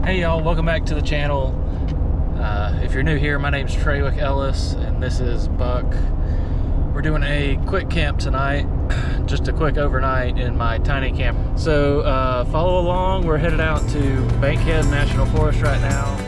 Hey y'all, welcome back to the channel. If you're new here, my name's Treywick Ellis and this is Buck. We're doing a quick camp tonight, just a quick overnight in my tiny camp. So follow along, we're headed out to Bankhead National Forest right now.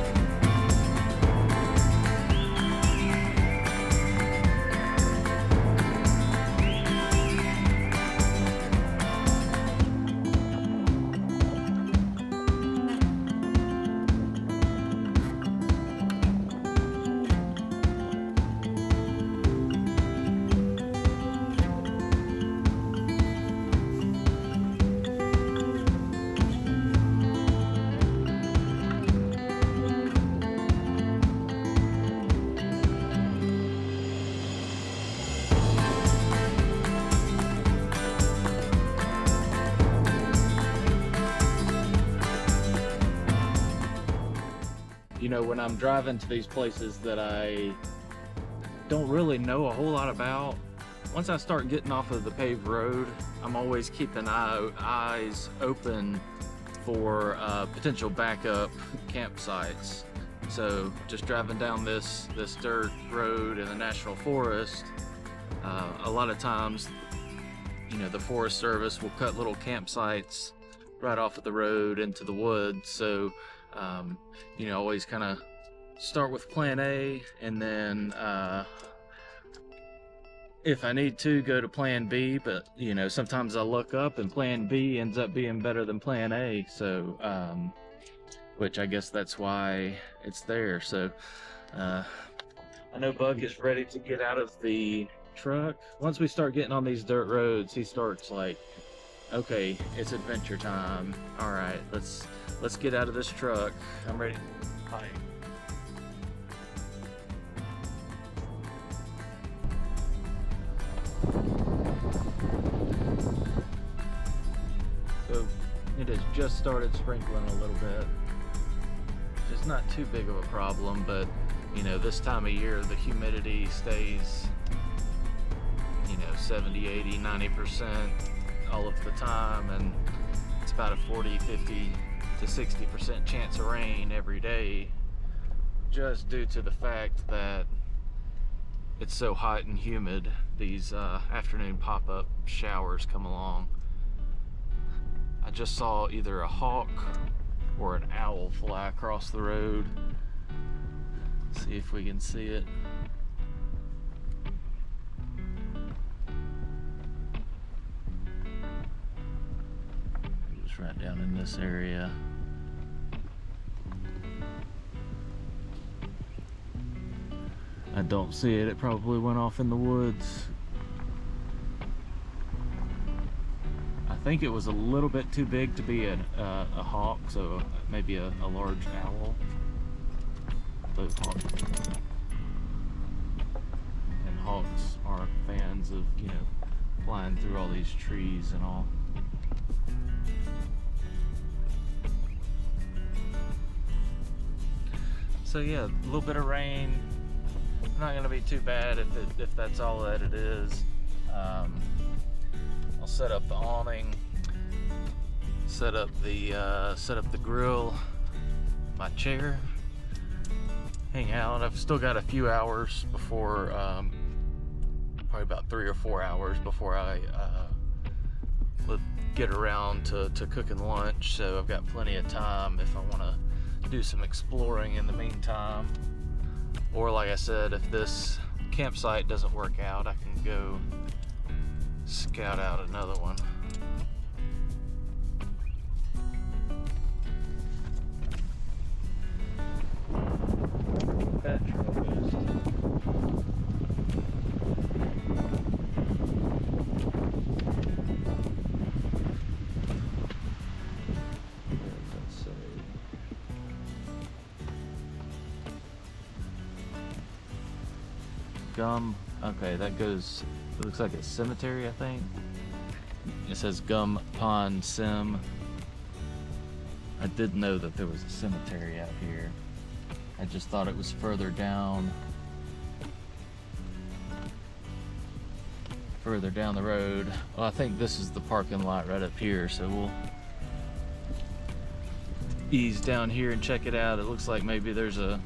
You know, when I'm driving to these places that I don't really know a whole lot about, once I start getting off of the paved road, I'm always keeping eyes open for potential backup campsites. So just driving down this dirt road in the National Forest, a lot of times, you know, the Forest Service will cut little campsites right off of the road into the woods. So you know, always kind of start with plan A, and then if I need to, go to plan B. But you know, sometimes I look up and plan B ends up being better than plan A, so which I guess that's why it's there. So I know Bug is ready to get out of the truck. Once we start getting on these dirt roads, he starts like, okay, it's adventure time. All right, let's get out of this truck. I'm ready to hike. So it has just started sprinkling a little bit. It's not too big of a problem, but you know, this time of year the humidity stays, you know, 70, 80, 90% all of the time, and it's about a 40, 50 to 60% chance of rain every day, just due to the fact that it's so hot and humid. These afternoon pop-up showers come along. I just saw either a hawk or an owl fly across the road. Let's see if we can see it. It's right down in this area. I don't see it. It probably went off in the woods. I think it was a little bit too big to be a hawk, so maybe a large owl. Those hawks. And hawks aren't fans of, you know, flying through all these trees and all. So yeah, a little bit of rain. Not going to be too bad if that's all that it is. I'll set up the awning, set up the grill, my chair, hang out. I've still got a few hours before, probably about 3 or 4 hours before I get around to cooking lunch. So I've got plenty of time if I want to do some exploring in the meantime. Or like I said, if this campsite doesn't work out, I can go scout out another one. Petrol boost. Gum, okay, that goes, it looks like a cemetery, I think. It says Gum Pond Sim. I didn't know that there was a cemetery out here. I just thought it was further down the road. Well, I think this is the parking lot right up here, so we'll ease down here and check it out. It looks like maybe there's a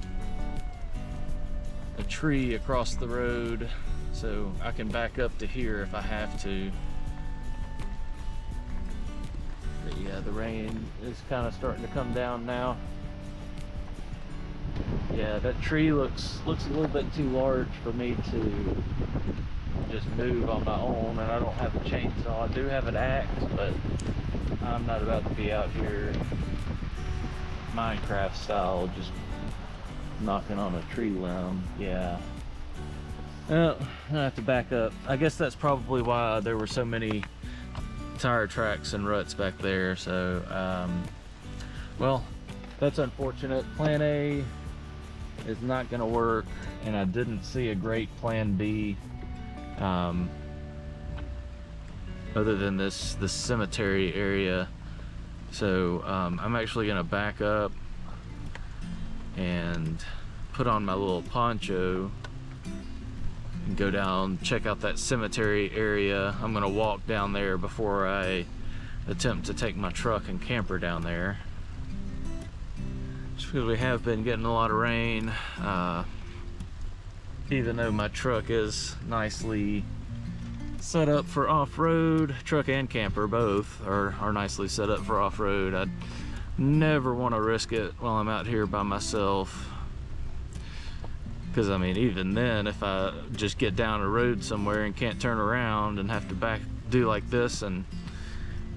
tree across the road, so I can back up to here if I have to. But yeah, the rain is kind of starting to come down now. Yeah, that tree looks a little bit too large for me to just move on my own, and I don't have a chainsaw. I do have an axe, but I'm not about to be out here Minecraft style just knocking on a tree limb. Yeah. Oh, I have to back up. I guess that's probably why there were so many tire tracks and ruts back there. So, well, that's unfortunate. Plan A is not going to work, and I didn't see a great plan B other than this cemetery area. So I'm actually going to back up and put on my little poncho and go down, check out that cemetery area. I'm going to walk down there before I attempt to take my truck and camper down there, just because we have been getting a lot of rain. Even though my truck is nicely set up for off-road, truck and camper both are nicely set up for off-road, I'd never want to risk it while I'm out here by myself. Because I mean, even then, if I just get down a road somewhere and can't turn around and have to do like this and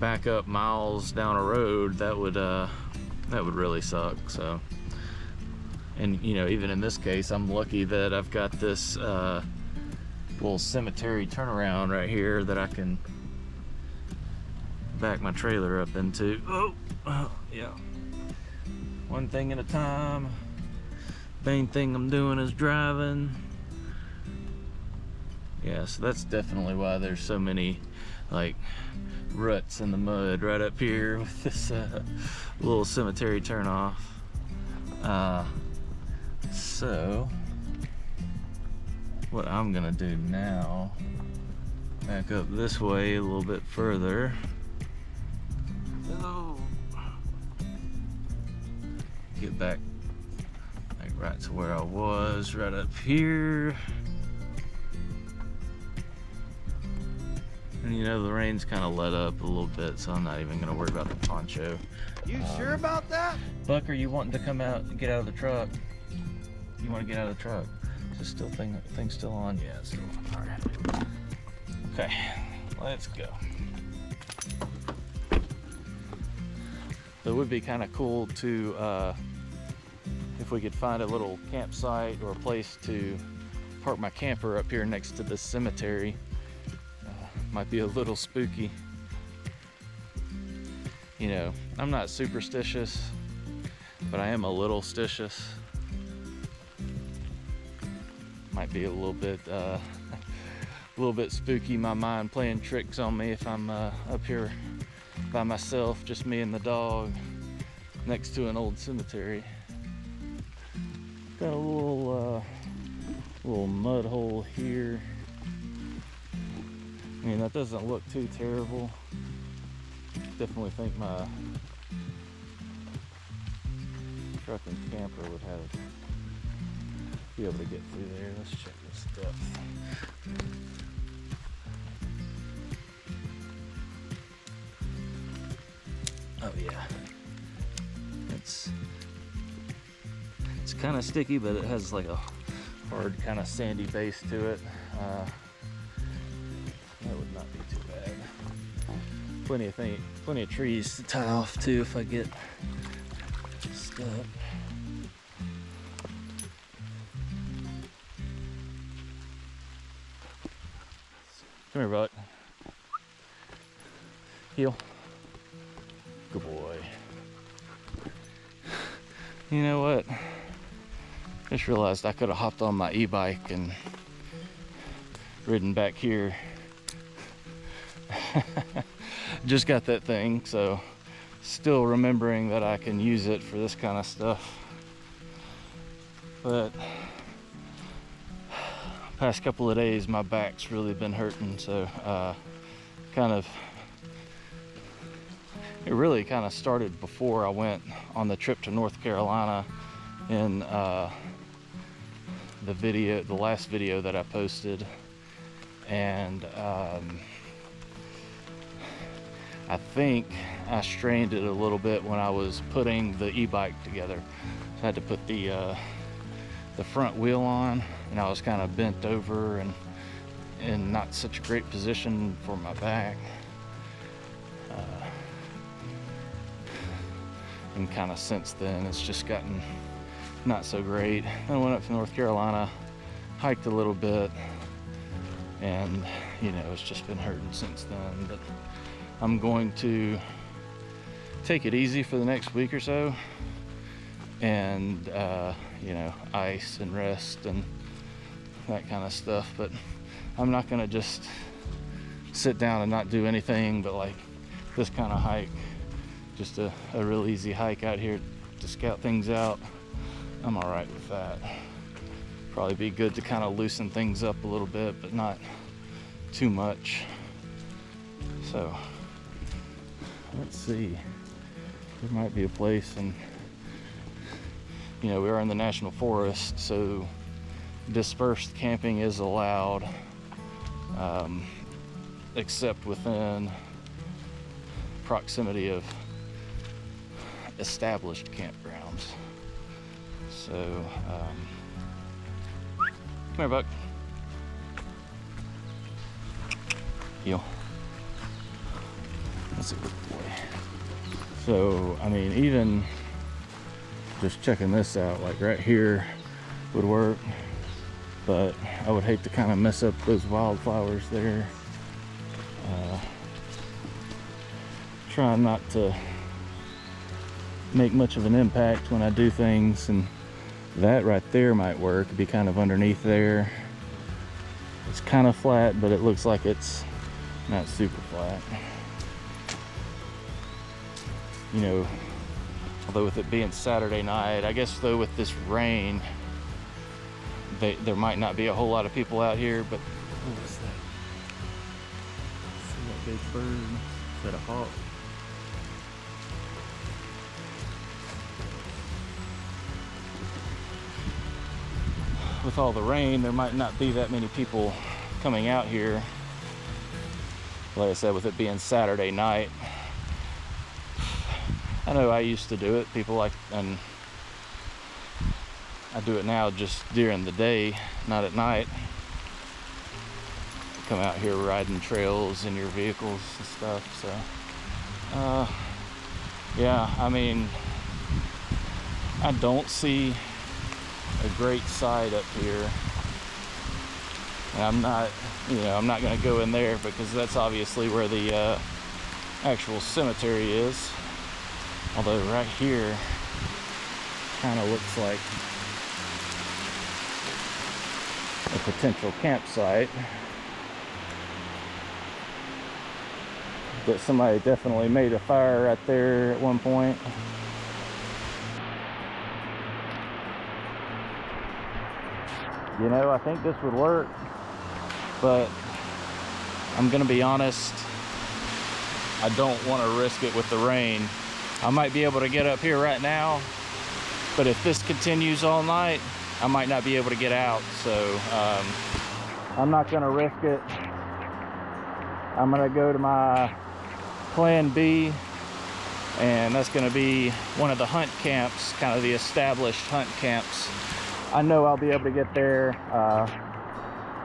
back up miles down a road, that would really suck. So, and you know, even in this case, I'm lucky that I've got this little cemetery turnaround right here that I can back my trailer up into. Oh yeah, one thing at a time. Main thing I'm doing is driving. Yeah, so that's definitely why there's so many like ruts in the mud right up here with this little cemetery turnoff. So what I'm gonna do now, back up this way a little bit further. Oh. Get back right to where I was, right up here. And you know, the rain's kind of let up a little bit, so I'm not even gonna worry about the poncho. You sure about that? Buck, are you wanting to come out and get out of the truck? You want to get out of the truck? Is this still thing still on? Yeah, it's still on. All right. Okay, let's go. It would be kind of cool to if we could find a little campsite or a place to park my camper up here next to this cemetery. Might be a little spooky. You know, I'm not superstitious, but I am a little stitious. Might be a little bit spooky, my mind playing tricks on me if I'm up here by myself, just me and the dog, next to an old cemetery. Got a little mud hole here. I mean, that doesn't look too terrible. Definitely think my truck and camper would be able to get through there. Let's check this depth. Oh yeah, it's kind of sticky, but it has like a hard kind of sandy base to it. That would not be too bad. Plenty of trees to tie off too if I get stuck. Come here, Buck. Heel. Good boy. You know what? Just realized I could have hopped on my e-bike and ridden back here. Just got that thing, so still remembering that I can use it for this kind of stuff. But past couple of days my back's really been hurting, so kind of it really kind of started before I went on the trip to North Carolina. In the last video that I posted, and I think I strained it a little bit when I was putting the e-bike together. So I had to put the front wheel on, and I was kind of bent over and in not such a great position for my back. And kind of since then it's just gotten not so great. I went up to North Carolina, hiked a little bit, and you know, it's just been hurting since then. But I'm going to take it easy for the next week or so, and you know, ice and rest and that kind of stuff. But I'm not gonna just sit down and not do anything but like this kind of hike, just a real easy hike out here to scout things out. I'm all right with that. Probably be good to kind of loosen things up a little bit, but not too much. So let's see, there might be a place, and you know, we are in the National Forest, so dispersed camping is allowed, except within proximity of established campgrounds. So come here, Buck. Heel. That's a good boy. So I mean, even just checking this out, like right here would work, but I would hate to kind of mess up those wildflowers there. Trying not to make much of an impact when I do things, and that right there might work. It'd be kind of underneath there. It's kind of flat, but it looks like it's not super flat. You know, although with it being Saturday night, I guess though with this rain, there might not be a whole lot of people out here. But what is that? See that big bird? Is that a hawk? With all the rain, there might not be that many people coming out here. Like I said, with it being Saturday night, I know I used to do it. People like, and I do it now just during the day, not at night. Come out here riding trails in your vehicles and stuff. So, yeah, I mean, I don't see a great sight up here, and I'm not going to go in there because that's obviously where the actual cemetery is. Although right here kind of looks like a potential campsite that somebody definitely made a fire right there at one point. You know, I think this would work, but I'm gonna be honest, I don't want to risk it with the rain. I might be able to get up here right now, but if this continues all night, I might not be able to get out. So I'm not gonna risk it. I'm gonna go to my plan B, and that's gonna be one of the hunt camps, kind of the established hunt camps. I know I'll be able to get there.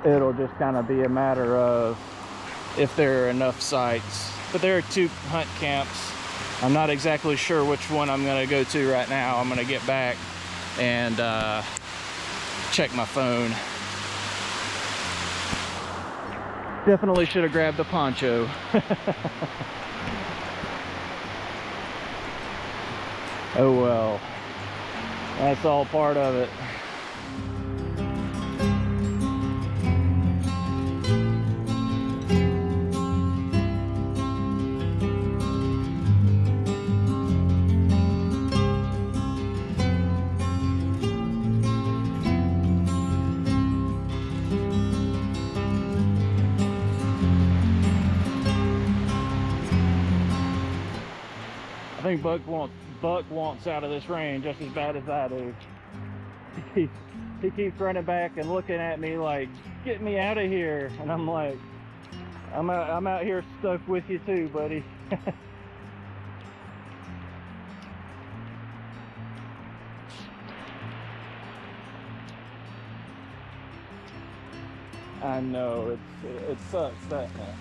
It'll just kind of be a matter of if there are enough sites. But there are 2 hunt camps. I'm not exactly sure which one I'm gonna go to right now. I'm gonna get back and check my phone. Definitely should have grabbed the poncho. Oh well, that's all part of it. think Buck wants out of this rain just as bad as I do. He keeps running back and looking at me like, get me out of here. And I'm like, I'm out here stuck with you too, buddy. I know, it sucks, doesn't it?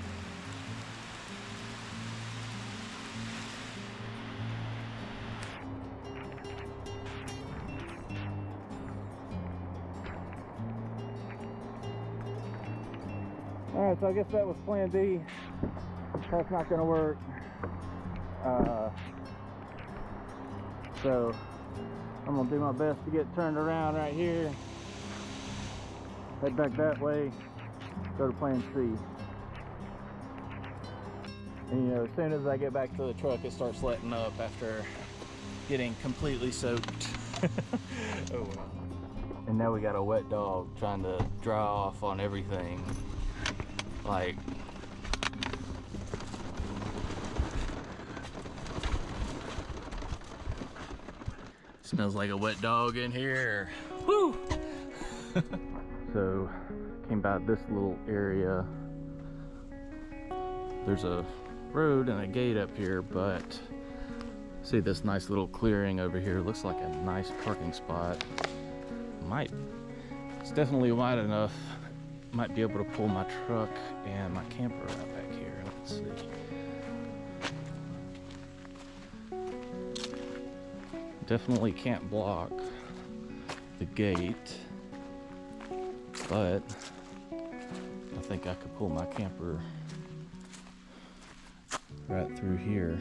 Alright, so I guess that was plan B. That's not going to work. So I'm going to do my best to get turned around right here. Head back that way. Go to plan C. And you know, as soon as I get back to the truck, it starts letting up after getting completely soaked. Oh wow. And now we got a wet dog trying to dry off on everything. Like, smells like a wet dog in here. Woo! So, came by this little area. There's a road and a gate up here, but see this nice little clearing over here. Looks like a nice parking spot. It's definitely wide enough. Might be able to pull my truck and my camper right back here. Let's see. Definitely can't block the gate, but I think I could pull my camper right through here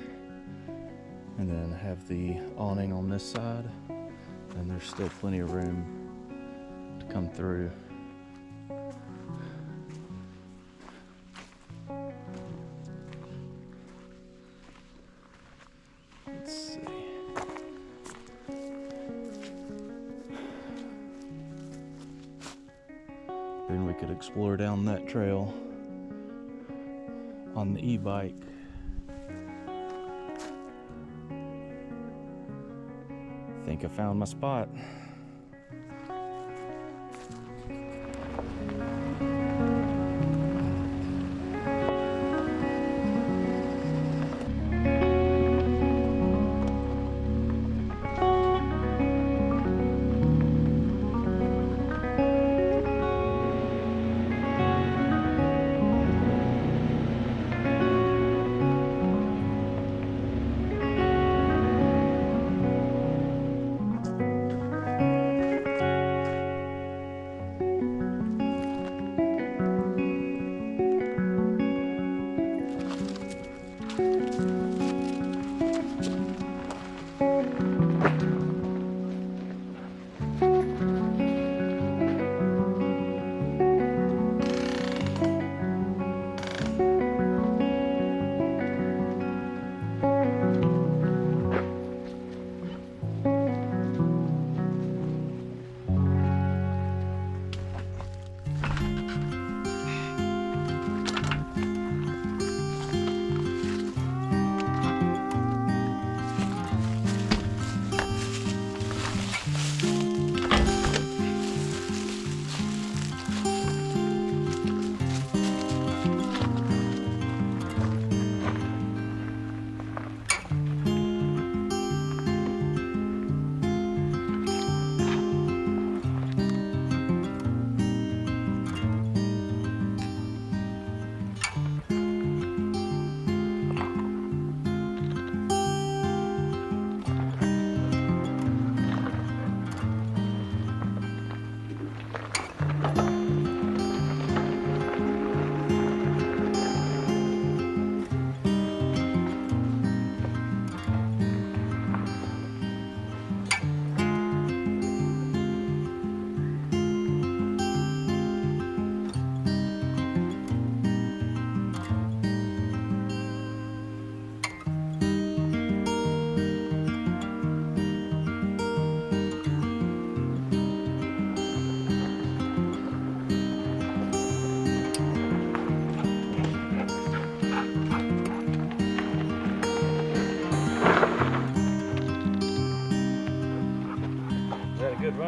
and then have the awning on this side, and there's still plenty of room to come through. Let's see. Then we could explore down that trail on the e-bike. I think I found my spot.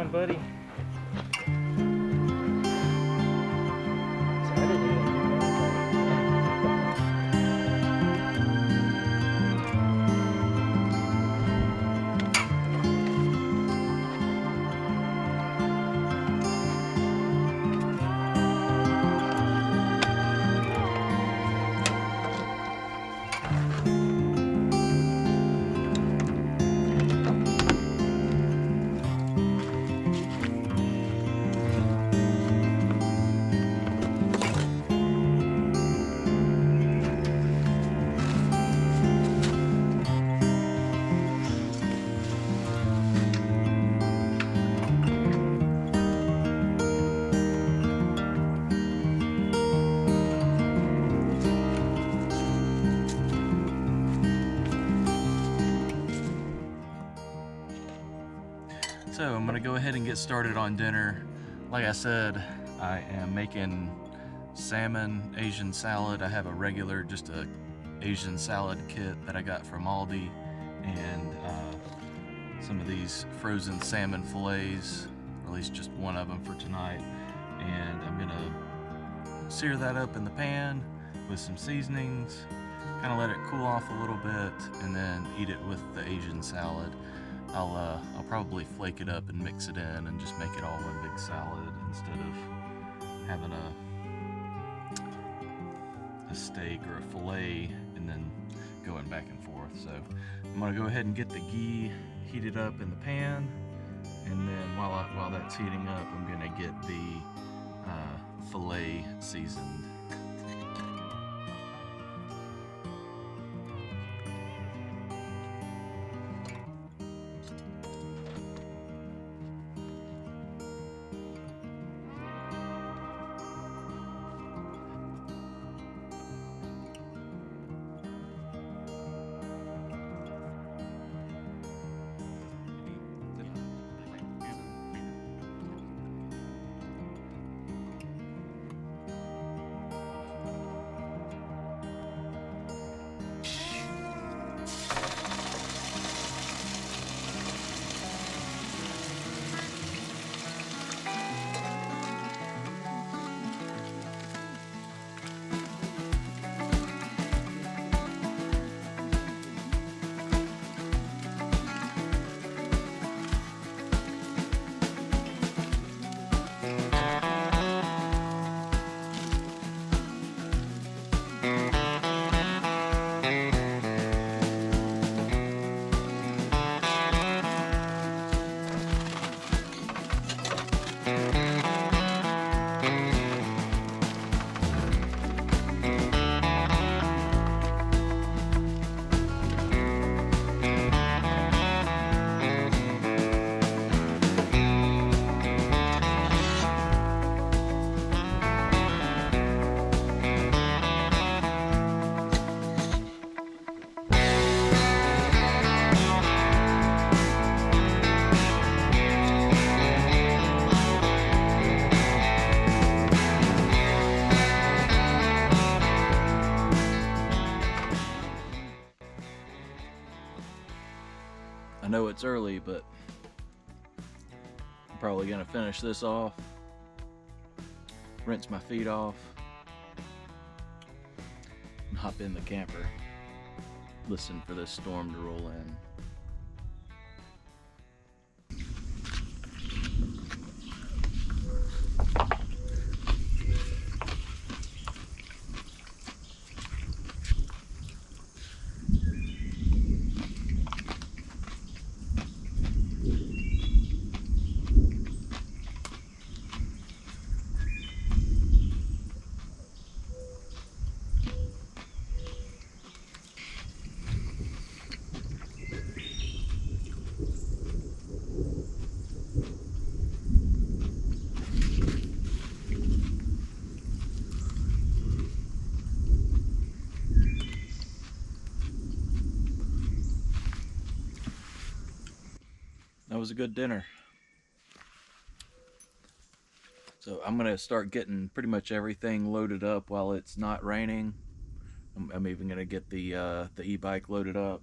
doing, buddy? I didn't even So I'm gonna go ahead and get started on dinner. Like I said, I am making salmon Asian salad. I have a regular, just a Asian salad kit that I got from Aldi, and some of these frozen salmon fillets, or at least just one of them for tonight. And I'm gonna sear that up in the pan with some seasonings, kind of let it cool off a little bit, and then eat it with the Asian salad. I'll probably flake it up and mix it in and just make it all one big salad instead of having a steak or a fillet and then going back and forth. So I'm gonna go ahead and get the ghee heated up in the pan, and then while that's heating up, I'm gonna get the fillet seasoned. I know it's early, but I'm probably gonna finish this off, rinse my feet off, and hop in the camper, listen for this storm to roll in. That was a good dinner. So I'm gonna start getting pretty much everything loaded up while it's not raining. I'm even gonna get the e-bike loaded up.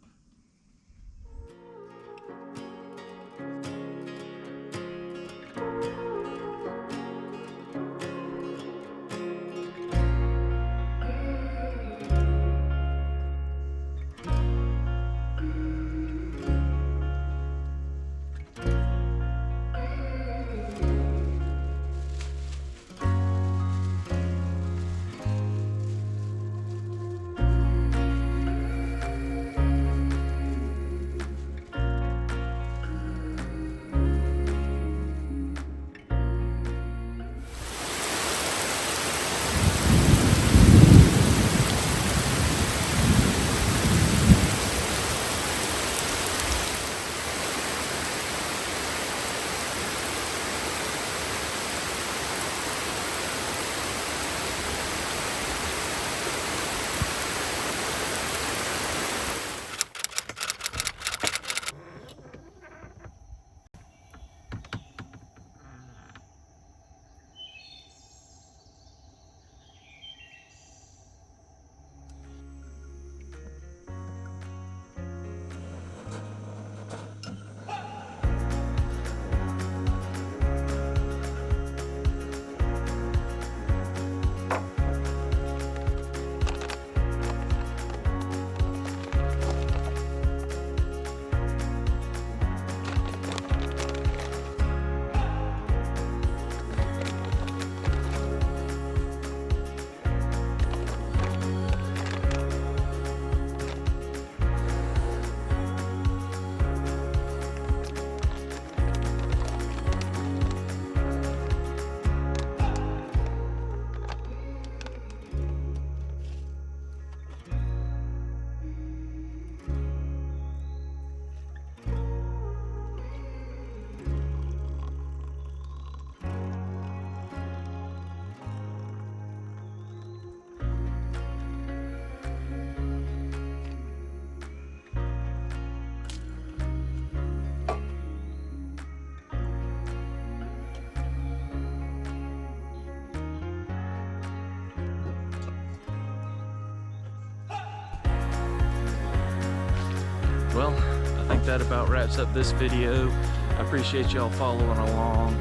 well, I think that about wraps up this video. I appreciate y'all following along.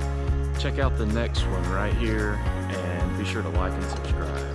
Check out the next one right here and be sure to like and subscribe.